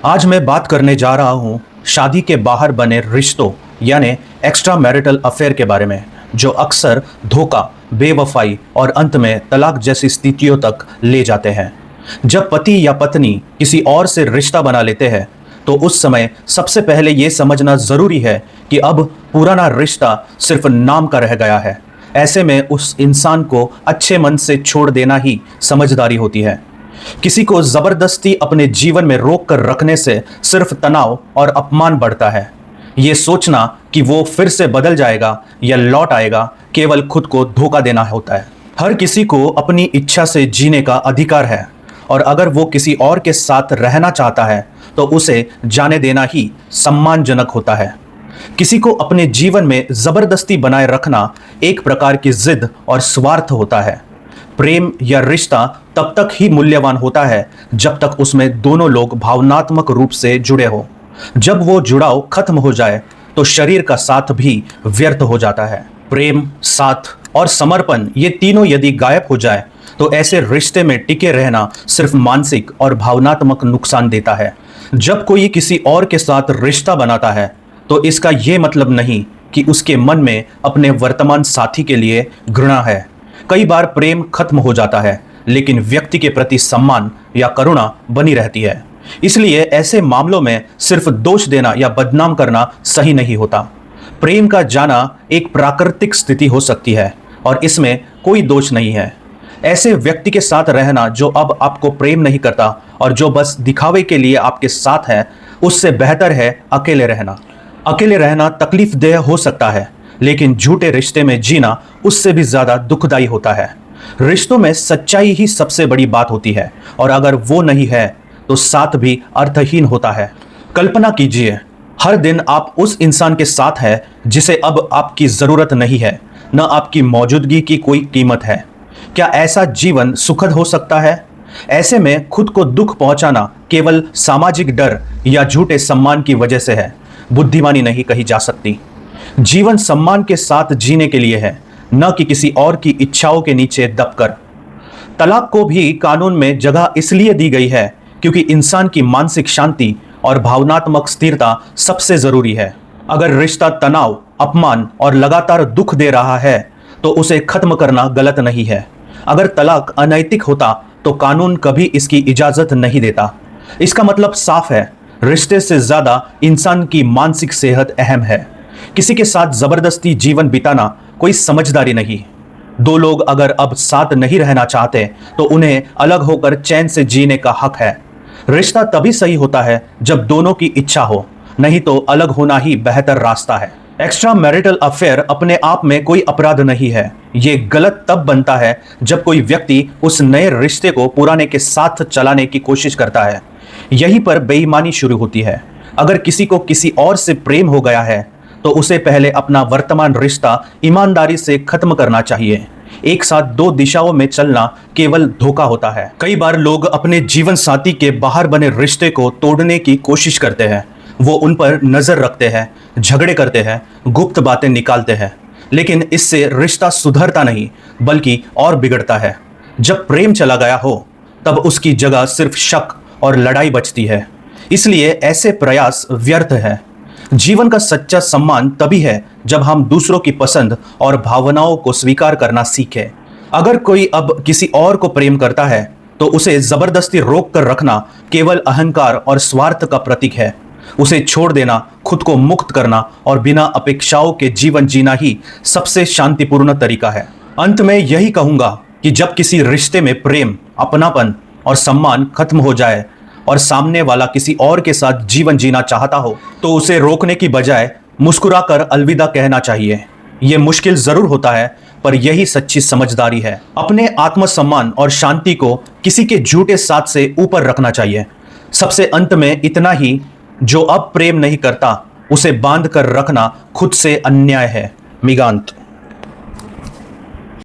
आज मैं बात करने जा रहा हूँ शादी के बाहर बने रिश्तों यानी एक्स्ट्रा मैरिटल अफेयर के बारे में, जो अक्सर धोखा, बेवफाई और अंत में तलाक जैसी स्थितियों तक ले जाते हैं। जब पति या पत्नी किसी और से रिश्ता बना लेते हैं तो उस समय सबसे पहले ये समझना ज़रूरी है कि अब पुराना रिश्ता सिर्फ नाम का रह गया है। ऐसे में उस इंसान को अच्छे मन से छोड़ देना ही समझदारी होती है। किसी को ज़बरदस्ती अपने जीवन में रोक कर रखने से सिर्फ तनाव और अपमान बढ़ता है। ये सोचना कि वो फिर से बदल जाएगा या लौट आएगा केवल खुद को धोखा देना होता है। हर किसी को अपनी इच्छा से जीने का अधिकार है और अगर वो किसी और के साथ रहना चाहता है तो उसे जाने देना ही सम्मानजनक होता है। किसी को अपने जीवन में ज़बरदस्ती बनाए रखना एक प्रकार की जिद और स्वार्थ होता है। प्रेम या रिश्ता तब तक ही मूल्यवान होता है जब तक उसमें दोनों लोग भावनात्मक रूप से जुड़े हो। जब वो जुड़ाव खत्म हो जाए तो शरीर का साथ भी व्यर्थ हो जाता है। प्रेम, साथ और समर्पण ये तीनों यदि गायब हो जाए तो ऐसे रिश्ते में टिके रहना सिर्फ मानसिक और भावनात्मक नुकसान देता है। जब कोई किसी और के साथ रिश्ता बनाता है तो इसका ये मतलब नहीं कि उसके मन में अपने वर्तमान साथी के लिए घृणा है। कई बार प्रेम खत्म हो जाता है लेकिन व्यक्ति के प्रति सम्मान या करुणा बनी रहती है। इसलिए ऐसे मामलों में सिर्फ दोष देना या बदनाम करना सही नहीं होता। प्रेम का जाना एक प्राकृतिक स्थिति हो सकती है और इसमें कोई दोष नहीं है। ऐसे व्यक्ति के साथ रहना जो अब आपको प्रेम नहीं करता और जो बस दिखावे के लिए आपके साथ है, उससे बेहतर है अकेले रहना। अकेले रहना तकलीफदेह हो सकता है लेकिन झूठे रिश्ते में जीना उससे भी ज्यादा दुखदाई होता है। रिश्तों में सच्चाई ही सबसे बड़ी बात होती है और अगर वो नहीं है तो साथ भी अर्थहीन होता है। कल्पना कीजिए, हर दिन आप उस इंसान के साथ हैं जिसे अब आपकी जरूरत नहीं है, न आपकी मौजूदगी की कोई कीमत है। क्या ऐसा जीवन सुखद हो सकता है? ऐसे में खुद को दुख पहुंचाना केवल सामाजिक डर या झूठे सम्मान की वजह से है, बुद्धिमानी नहीं कही जा सकती। जीवन सम्मान के साथ जीने के लिए है, न कि किसी और की इच्छाओं के नीचे दबकर। तलाक को भी कानून में जगह इसलिए दी गई है क्योंकि इंसान की मानसिक शांति और भावनात्मक स्थिरता सबसे जरूरी है। अगर रिश्ता तनाव, अपमान और लगातार दुख दे रहा है तो उसे खत्म करना गलत नहीं है। अगर तलाक अनैतिक होता तो कानून कभी इसकी इजाजत नहीं देता। इसका मतलब साफ है, रिश्ते से ज्यादा इंसान की मानसिक सेहत अहम है। किसी के साथ जबरदस्ती जीवन बिताना कोई समझदारी नहीं। दो लोग अगर अब साथ नहीं रहना चाहते तो उन्हें अलग होकर चैन से जीने का हक है। रिश्ता तभी सही होता है जब दोनों की इच्छा हो, नहीं तो अलग होना ही बेहतर रास्ता है। एक्स्ट्रा मैरिटल अफेयर अपने आप में कोई अपराध नहीं है। ये गलत तब बनता है जब कोई व्यक्ति उस नए रिश्ते को पुराने के साथ चलाने की कोशिश करता है। यहीं पर बेईमानी शुरू होती है। अगर किसी को किसी और से प्रेम हो गया है तो उसे पहले अपना वर्तमान रिश्ता ईमानदारी से खत्म करना चाहिए। एक साथ दो दिशाओं में चलना केवल धोखा होता है। कई बार लोग अपने जीवन साथी के बाहर बने रिश्ते को तोड़ने की कोशिश करते हैं। वो उन पर नजर रखते हैं, झगड़े करते हैं, गुप्त बातें निकालते हैं, लेकिन इससे रिश्ता सुधरता नहीं बल्कि और बिगड़ता है। जब प्रेम चला गया हो तब उसकी जगह सिर्फ शक और लड़ाई बचती है। इसलिए ऐसे प्रयास व्यर्थ है। जीवन का सच्चा सम्मान तभी है जब हम दूसरों की पसंद और भावनाओं को स्वीकार करना सीखें। अगर कोई अब किसी और को प्रेम करता है तो उसे जबरदस्ती रोक कर रखना केवल अहंकार और स्वार्थ का प्रतीक है। उसे छोड़ देना, खुद को मुक्त करना और बिना अपेक्षाओं के जीवन जीना ही सबसे शांतिपूर्ण तरीका है। अंत में यही कहूंगा कि जब किसी रिश्ते में प्रेम, अपनापन और सम्मान खत्म हो जाए और सामने वाला किसी और के साथ जीवन जीना चाहता हो तो उसे रोकने की बजाय मुस्कुराकर अलविदा कहना चाहिए। यह मुश्किल जरूर होता है पर यही सच्ची समझदारी है। अपने आत्मसम्मान और शांति को किसी के झूठे साथ से ऊपर रखना चाहिए। सबसे अंत में इतना ही, जो अब प्रेम नहीं करता उसे बांध कर रखना खुद से अन्याय है। मिगांत।